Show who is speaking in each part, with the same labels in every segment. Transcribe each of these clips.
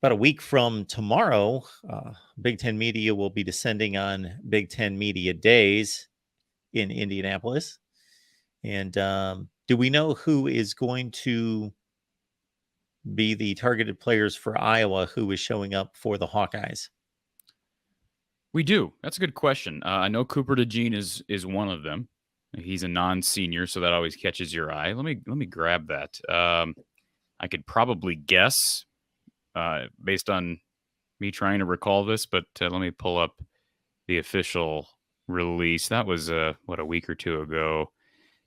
Speaker 1: about a week from tomorrow, Big Ten Media will be descending on Big Ten Media Days in Indianapolis. And do we know who is going to be the targeted players for Iowa who is showing up for the Hawkeyes?
Speaker 2: We do. That's a good question. I know Cooper DeJean is one of them. He's a non-senior, so that always catches your eye. Let me grab that. I could probably guess based on me trying to recall this, but let me pull up the official release. That was a week or two ago.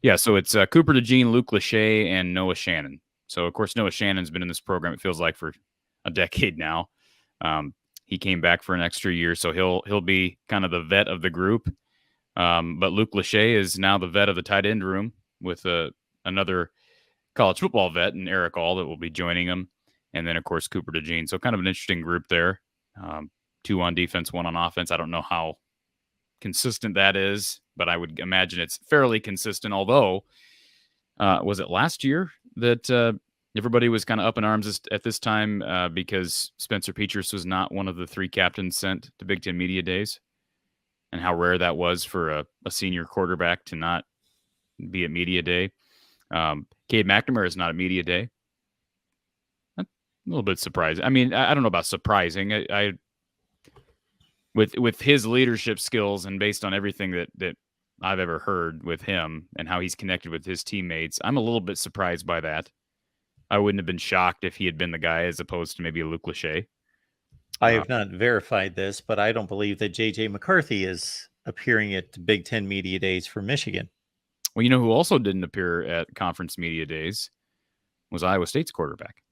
Speaker 2: Yeah, so it's Cooper DeJean, Luke Lachey, and Noah Shannon. So of course Noah Shannon's been in this program, it feels like, for a decade now. He came back for an extra year, so he'll be kind of the vet of the group. But Luke Lachey is now the vet of the tight end room with another college football vet, and Eric All, that will be joining him. And then, of course, Cooper DeJean. So kind of an interesting group there. 2 on defense, 1 on offense. I don't know how consistent that is, but I would imagine it's fairly consistent. Although, was it last year that everybody was kind of up in arms at this time because Spencer Petras was not one of the 3 captains sent to Big Ten Media Days, and how rare that was for a senior quarterback to not be at Media Day. Cade McNamara is not at Media Day. A little bit surprising. I mean, I don't know about surprising. I with his leadership skills and based on everything that I've ever heard with him and how he's connected with his teammates, I'm a little bit surprised by that. I wouldn't have been shocked if he had been the guy as opposed to maybe a Luke Lachey.
Speaker 1: I have not verified this, but I don't believe that J.J. McCarthy is appearing at Big Ten Media Days for Michigan.
Speaker 2: Well, you know who also didn't appear at Conference Media Days was Iowa State's quarterback.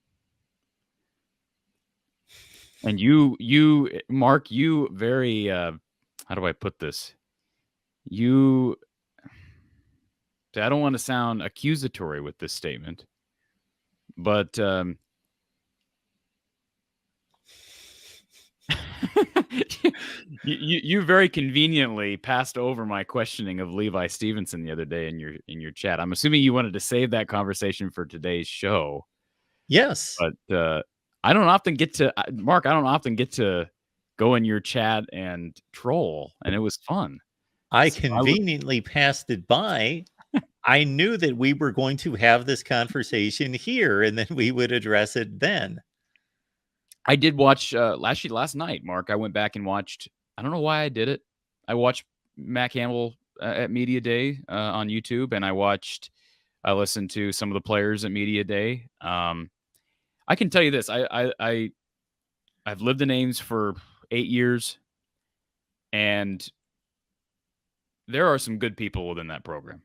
Speaker 2: And you, Mark, you very, how do I put this? I don't want to sound accusatory with this statement, but you very conveniently passed over my questioning of Levi Stevenson the other day in your chat. I'm assuming you wanted to save that conversation for today's show.
Speaker 1: Yes,
Speaker 2: but I don't often get to Mark. I don't often get to go in your chat and troll, and it was fun.
Speaker 1: I conveniently passed it by. I knew that we were going to have this conversation here, and then we would address it then.
Speaker 2: I did watch last night, Mark. I went back and watched. I don't know why I did it. I watched Matt Campbell at Media Day on YouTube, and I listened to some of the players at Media Day. I can tell you this: I've lived in Ames for 8 years, and there are some good people within that program.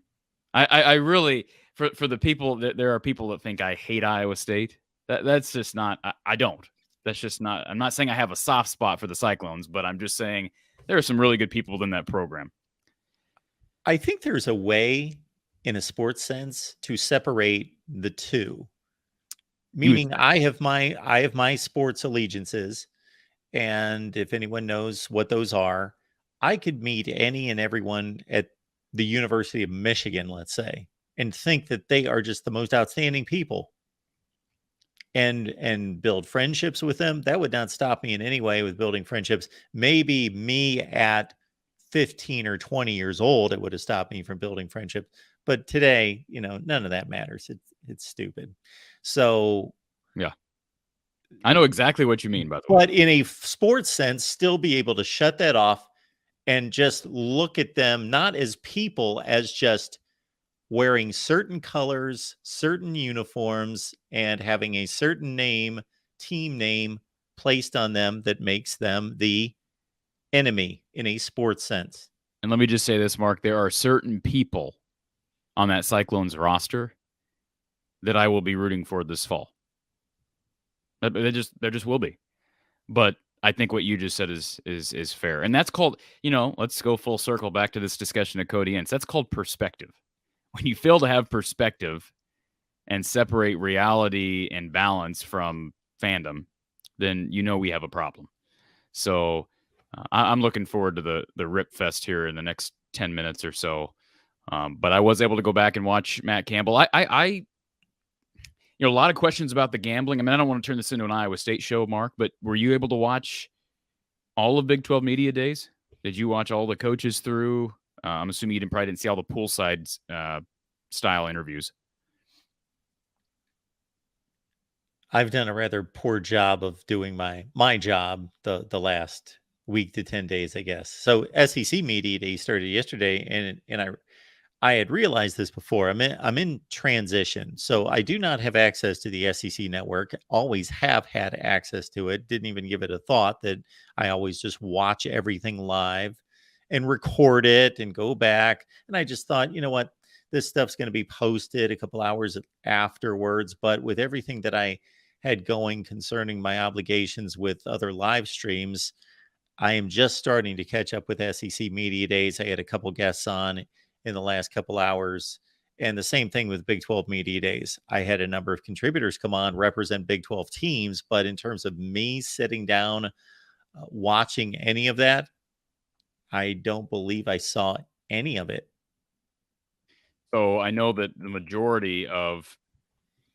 Speaker 2: I really, for the people that there are people that think I hate Iowa State. That's just not. I don't. That's just not. I'm not saying I have a soft spot for the Cyclones, but I'm just saying there are some really good people within that program.
Speaker 1: I think there's a way, in a sports sense, to separate the two. Meaning, I have my sports allegiances, and if anyone knows what those are, I could meet any and everyone at the University of Michigan, let's say, and think that they are just the most outstanding people, and build friendships with them. That would not stop me in any way with building friendships. Maybe me at 15 or 20 years old, it would have stopped me from building friendships. But today, none of that matters. It's stupid. So,
Speaker 2: yeah, I know exactly what you mean, by the way.
Speaker 1: But in a sports sense, still be able to shut that off and just look at them not as people, as just wearing certain colors, certain uniforms, and having a certain team name placed on them that makes them the enemy in a sports sense.
Speaker 2: And let me just say this, Mark, there are certain people on that Cyclones roster that I will be rooting for this fall. There just will be. But I think what you just said is fair. And that's called, let's go full circle back to this discussion of Cody Ince. That's called perspective. When you fail to have perspective and separate reality and balance from fandom, then we have a problem. So I'm looking forward to the Rip Fest here in the next 10 minutes or so. But I was able to go back and watch Matt Campbell. A lot of questions about the gambling. I mean, I don't want to turn this into an Iowa State show, Mark, but were you able to watch all of Big 12 Media Days? Did you watch all the coaches through? I'm assuming you probably didn't see all the poolside style interviews.
Speaker 1: I've done a rather poor job of doing my job the last week to 10 days, I guess. So SEC Media Day started yesterday, and I had realized this before. I'm in transition, so I do not have access to the SEC network. Always have had access to it. Didn't even give it a thought that I always just watch everything live and record it and go back. And I just thought, you know what, this stuff's going to be posted a couple hours afterwards. But with everything that I had going concerning my obligations with other live streams, I am just starting to catch up with SEC Media Days. I had a couple guests on in the last couple hours. And the same thing with Big 12 Media Days. I had a number of contributors come on, represent Big 12 teams. But in terms of me sitting down, watching any of that, I don't believe I saw any of it.
Speaker 2: So I know that the majority of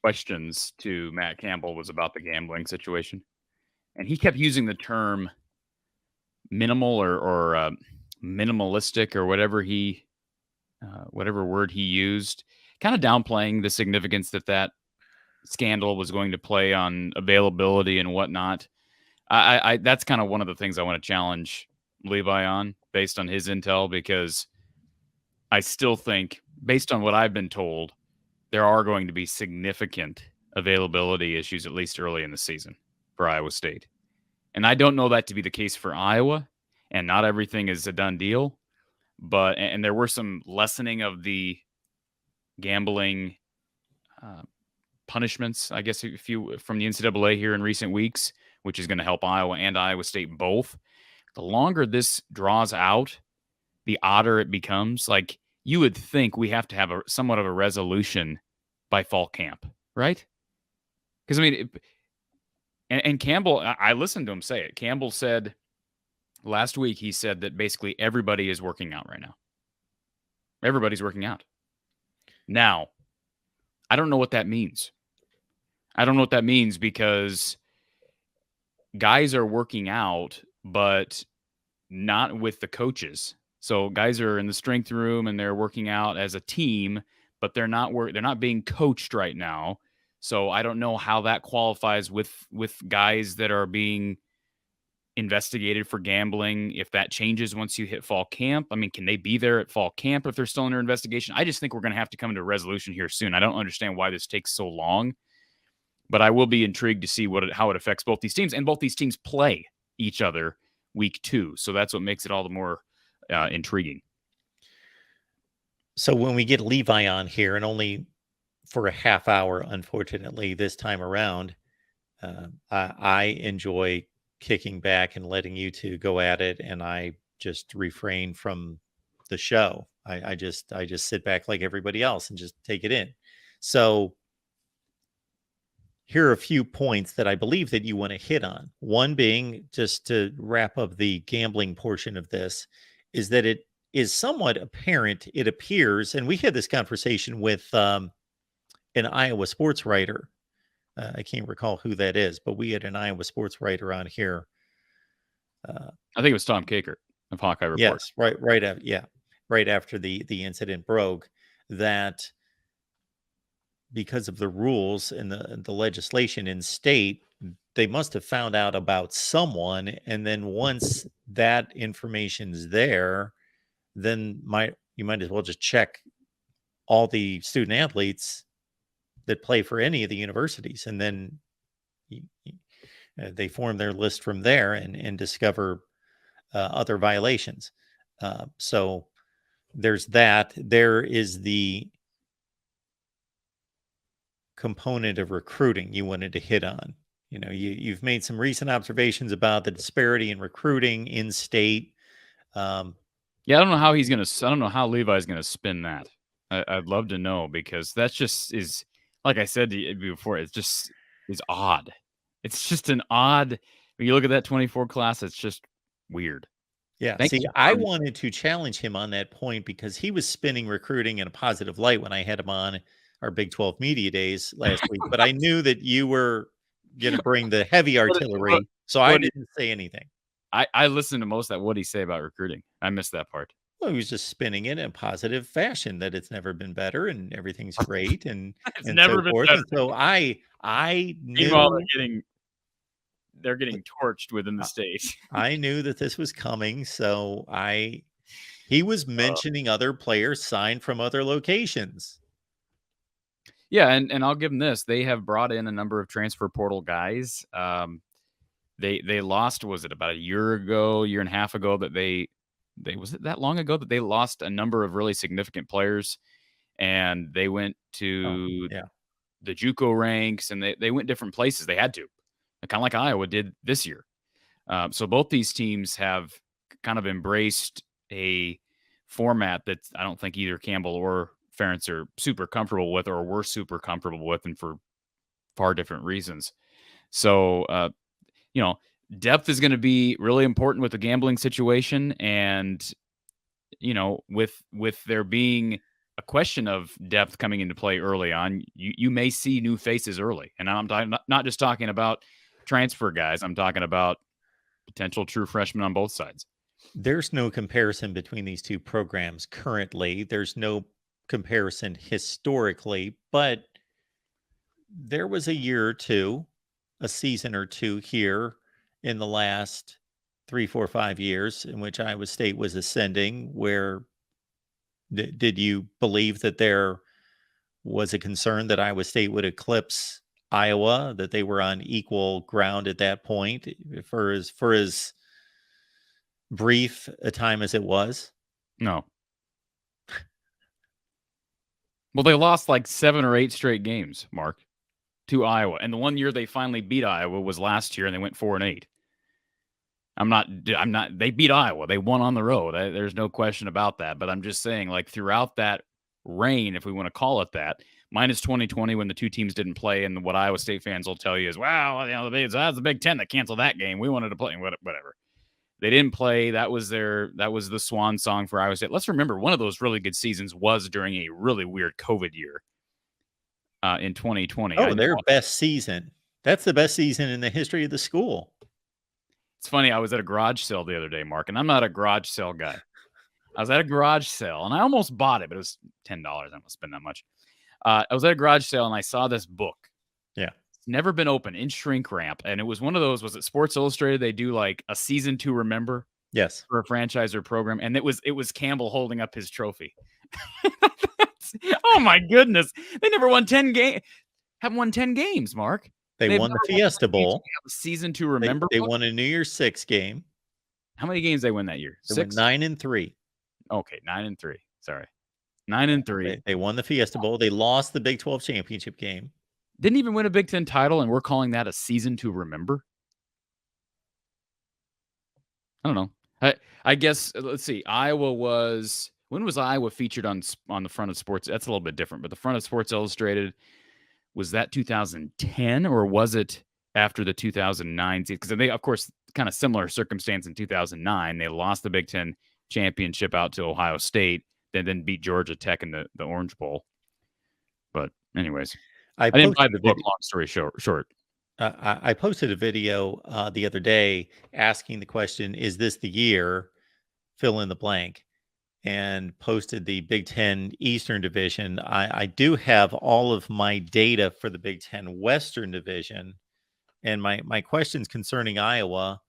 Speaker 2: questions to Matt Campbell was about the gambling situation. And he kept using the term minimal or minimalistic or whatever word he used, kind of downplaying the significance that scandal was going to play on availability and whatnot. I that's kind of one of the things I want to challenge Levi on based on his intel, because I still think, based on what I've been told, there are going to be significant availability issues, at least early in the season, for Iowa State. And I don't know that to be the case for Iowa, and not everything is a done deal. But and there were some lessening of the gambling punishments, I guess, if you from the NCAA here in recent weeks, which is going to help Iowa and Iowa State both. The longer this draws out, the odder it becomes. Like, you would think we have to have somewhat of a resolution by fall camp, right? Because I mean, and Campbell, I listened to him say it. Campbell said last week, he said that basically everybody is working out right now. Everybody's working out. Now, I don't know what that means. I don't know what that means, because guys are working out, but not with the coaches. So guys are in the strength room and they're working out as a team, but they're not being coached right now. So I don't know how that qualifies with guys that are being investigated for gambling, if that changes once you hit fall camp. I mean, can they be there at fall camp if they're still under investigation? I just think we're going to have to come to a resolution here soon. I don't understand why this takes so long, but I will be intrigued to see how it affects both these teams. And both these teams play each other week 2. So that's what makes it all the more intriguing.
Speaker 1: So when we get Levi on here, and only for a half hour, unfortunately, this time around, I enjoy kicking back and letting you two go at it, and I just refrain from the show. I just sit back like everybody else and just take it in. So here are a few points that I believe that you want to hit on. One being, just to wrap up the gambling portion of this, is that it is somewhat apparent, it appears, and we had this conversation with an Iowa sports writer. I can't recall who that is, but we had an Iowa sports writer on here.
Speaker 2: I think it was Tom Kakert of Hawkeye Report.
Speaker 1: Yes, right after the incident broke, that because of the rules and the legislation in state, they must have found out about someone, and then once that information's there, then you might as well just check all the student athletes that play for any of the universities, and then they form their list from there and discover other violations. So there's that. There is the component of recruiting you wanted to hit on. You've made some recent observations about the disparity in recruiting in state.
Speaker 2: Yeah, I don't know how I don't know how Levi's gonna spin that. I'd love to know, because that's just is, like I said to you before, it's just is odd. It's just an odd. When you look at that 24 class, it's just weird.
Speaker 1: Yeah. I wanted to challenge him on that point, because he was spinning recruiting in a positive light when I had him on our Big 12 media days last week, but I knew that you were going to bring the heavy artillery, so I
Speaker 2: what
Speaker 1: didn't say anything.
Speaker 2: I listened to most of that. What did he say about recruiting? I missed that part.
Speaker 1: Well, he was just spinning it in a positive fashion that it's never been better and everything's great and
Speaker 2: It's
Speaker 1: and
Speaker 2: never
Speaker 1: so
Speaker 2: been
Speaker 1: forth.
Speaker 2: better.
Speaker 1: And so I
Speaker 2: Meanwhile,
Speaker 1: knew
Speaker 2: they're getting torched within the state.
Speaker 1: I knew that this was coming, so he was mentioning other players signed from other locations.
Speaker 2: Yeah, and I'll give them this. They have brought in a number of transfer portal guys. They lost, was it about a year and a half ago that they was it that long ago that they lost a number of really significant players, and they went to
Speaker 1: Yeah.
Speaker 2: the JUCO ranks, and they went different places. They had to, kind of like Iowa did this year. So both these teams have kind of embraced a format that I don't think either Campbell or Ferentz are super comfortable with, or were super comfortable with, and for far different reasons. So, depth is going to be really important with the gambling situation, and with there being a question of depth coming into play early on, you may see new faces early, and I'm not just talking about transfer guys. I'm talking about potential true freshmen on both sides.
Speaker 1: There's no comparison between these two programs currently. There's no comparison historically, but there was a year or two, a season or two here in the last 3, 4, 5 years in which Iowa State was ascending. Where did you believe that there was a concern that Iowa State would eclipse Iowa, that they were on equal ground at that point for as brief a time as it was?
Speaker 2: No. Well, they lost like 7 or 8 straight games, Mark, to Iowa. And the one year they finally beat Iowa was last year, and they went 4-8. I'm not, they beat Iowa. They won on the road. There's no question about that. But I'm just saying, like, throughout that reign, if we want to call it that, minus 2020 when the two teams didn't play, and what Iowa State fans will tell you is, wow, that's the Big Ten that canceled that game. We wanted to play, whatever. They didn't play. That was the swan song for Iowa State. Let's remember, one of those really good seasons was during a really weird COVID year in 2020.
Speaker 1: Oh, their best season. That's the best season in the history of the school.
Speaker 2: It's funny. I was at a garage sale the other day, Mark, and I'm not a garage sale guy. I was at a garage sale, and I almost bought it, but it was $10. I don't spend that much. I was at a garage sale, and I saw this book.
Speaker 1: Yeah.
Speaker 2: It's never been open, in shrink wrap, and it was one of those, was it Sports Illustrated? They do like a season to remember.
Speaker 1: Yes.
Speaker 2: For a franchise or program, and it was Campbell holding up his trophy. Oh my goodness. They never won 10 games. Haven't won 10 games, Mark.
Speaker 1: They won the Fiesta Bowl.
Speaker 2: A season to remember.
Speaker 1: They won a New Year's Six game.
Speaker 2: How many games they win that year?
Speaker 1: They went 9-3.
Speaker 2: Okay, 9-3. Sorry. 9-3.
Speaker 1: They won the Fiesta Bowl. They lost the Big 12 championship game.
Speaker 2: Didn't even win a Big Ten title, and we're calling that a season to remember? I don't know. I guess, let's see. When was Iowa featured on the front of Sports? That's a little bit different, but the front of Sports Illustrated, was that 2010, or was it after the 2009 season? Because they, of course, kind of similar circumstance in 2009. They lost the Big Ten championship out to Ohio State, then beat Georgia Tech in the Orange Bowl. But anyways, I didn't buy the book, long story short.
Speaker 1: I posted a video the other day asking the question, is this the year, fill in the blank, and posted the Big Ten Eastern Division. I do have all of my data for the Big Ten Western Division, and my questions concerning Iowa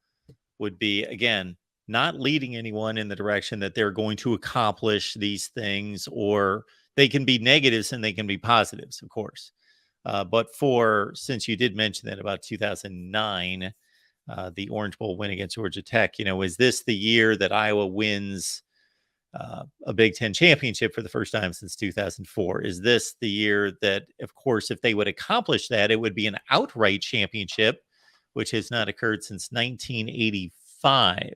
Speaker 1: would be, again, not leading anyone in the direction that they're going to accomplish these things, or they can be negatives and they can be positives, of course. But since you did mention that about 2009, the Orange Bowl win against Georgia Tech, is this the year that Iowa wins a Big Ten championship for the first time since 2004? Is this the year that, of course, if they would accomplish that, it would be an outright championship, which has not occurred since 1985.